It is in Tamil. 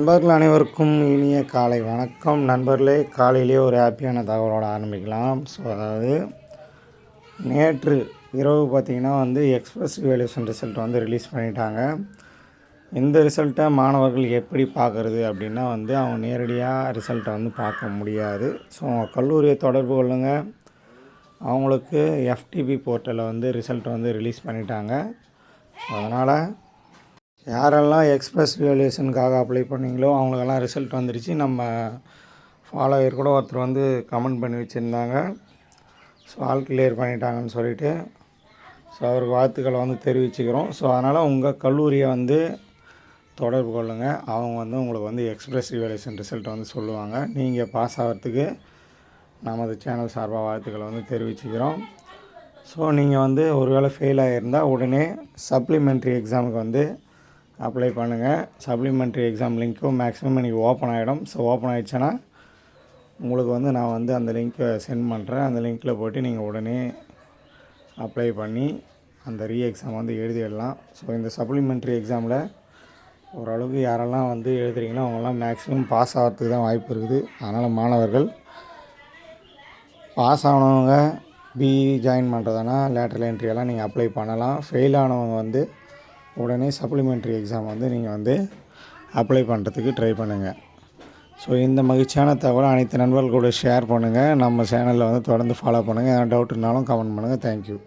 நண்பர்கள் அனைவருக்கும் இனிய காலை வணக்கம். நண்பர்களே, காலையிலேயே ஒரு ஹாப்பியான தகவலோடு ஆரம்பிக்கலாம். ஸோ அதாவது நேற்று இரவு பார்த்திங்கன்னா எக்ஸ்பிரஸ் வேல்யூஷன் ரிசல்ட் ரிலீஸ் பண்ணிட்டாங்க. இந்த ரிசல்ட்டை மாணவர்கள் எப்படி பார்க்குறது அப்படின்னா அவங்க நேரடியாக ரிசல்ட்டை பார்க்க முடியாது. ஸோ கல்லூரியை தொடர்பு கொள்ளுங்கள். அவங்களுக்கு எஃப்டிபி போர்ட்டலில் ரிசல்ட் ரிலீஸ் பண்ணிட்டாங்க. ஸோ அதனால் யாரெல்லாம் எக்ஸ்பிரஸ் வேல்யூஷனுக்காக அப்ளை பண்ணிங்களோ அவங்களுக்கெல்லாம் ரிசல்ட் வந்துடுச்சு. நம்ம ஃபாலோவர் கூட ஒருத்தர் கமெண்ட் பண்ணி வச்சுருந்தாங்க, ஸோ ஆல் கிளியர் பண்ணிட்டாங்கன்னு சொல்லிவிட்டு. ஸோ அவருக்கு வாழ்த்துக்களை தெரிவிச்சுக்கிறோம். ஸோ அதனால் உங்கள் கல்லூரியை தொடர்பு கொள்ளுங்கள். அவங்க உங்களுக்கு எக்ஸ்பிரஸ் வேல்யூஷன் ரிசல்ட் சொல்லுவாங்க. நீங்கள் பாஸ் ஆகிறதுக்கு நமது சேனல் சார்பாக வாழ்த்துக்களை தெரிவிச்சுக்கிறோம். ஸோ நீங்கள் ஒரு வேளை ஃபெயில் ஆகியிருந்தால் உடனே சப்ளிமெண்ட்ரி எக்ஸாமுக்கு அப்ளை பண்ணுங்கள். சப்ளிமெண்ட்ரி எக்ஸாம் லிங்க்கும் மேக்ஸிமம் இன்றைக்கி ஓப்பன் ஆகிடும். ஸோ ஓப்பன் ஆகிடுச்சுன்னா உங்களுக்கு நான் அந்த லிங்க்கை சென்ட் பண்ணுறேன். அந்த லிங்க்கில் போய்ட்டு நீங்கள் உடனே அப்ளை பண்ணி அந்த எக்ஸாம் எழுதிடலாம். ஸோ இந்த சப்ளிமெண்ட்ரி எக்ஸாமில் ஓரளவுக்கு யாரெல்லாம் எழுதுறீங்களோ அவங்கெல்லாம் மேக்ஸிமம் பாஸ் ஆகிறதுக்கு தான் வாய்ப்பு இருக்குது. அதனால் மாணவர்கள் பாஸ் ஆனவங்க பிஇ ஜாயின் பண்ணுறதுனா லேட்டரல் என்ட்ரியெல்லாம் நீங்கள் அப்ளை பண்ணலாம். ஃபெயில் ஆனவங்க உடனே சப்ளிமெண்ட்ரி எக்ஸாம் நீங்கள் அப்ளை பண்ணுறதுக்கு ட்ரை பண்ணுங்கள். ஸோ இந்த மகிழ்ச்சியான தகவலை அனைத்து நண்பர்கள் கூட ஷேர் பண்ணுங்கள். நம்ம சேனலில் தொடர்ந்து ஃபாலோ பண்ணுங்கள். எதனா டவுட் இருந்தாலும் கமெண்ட் பண்ணுங்கள். தேங்க்யூ.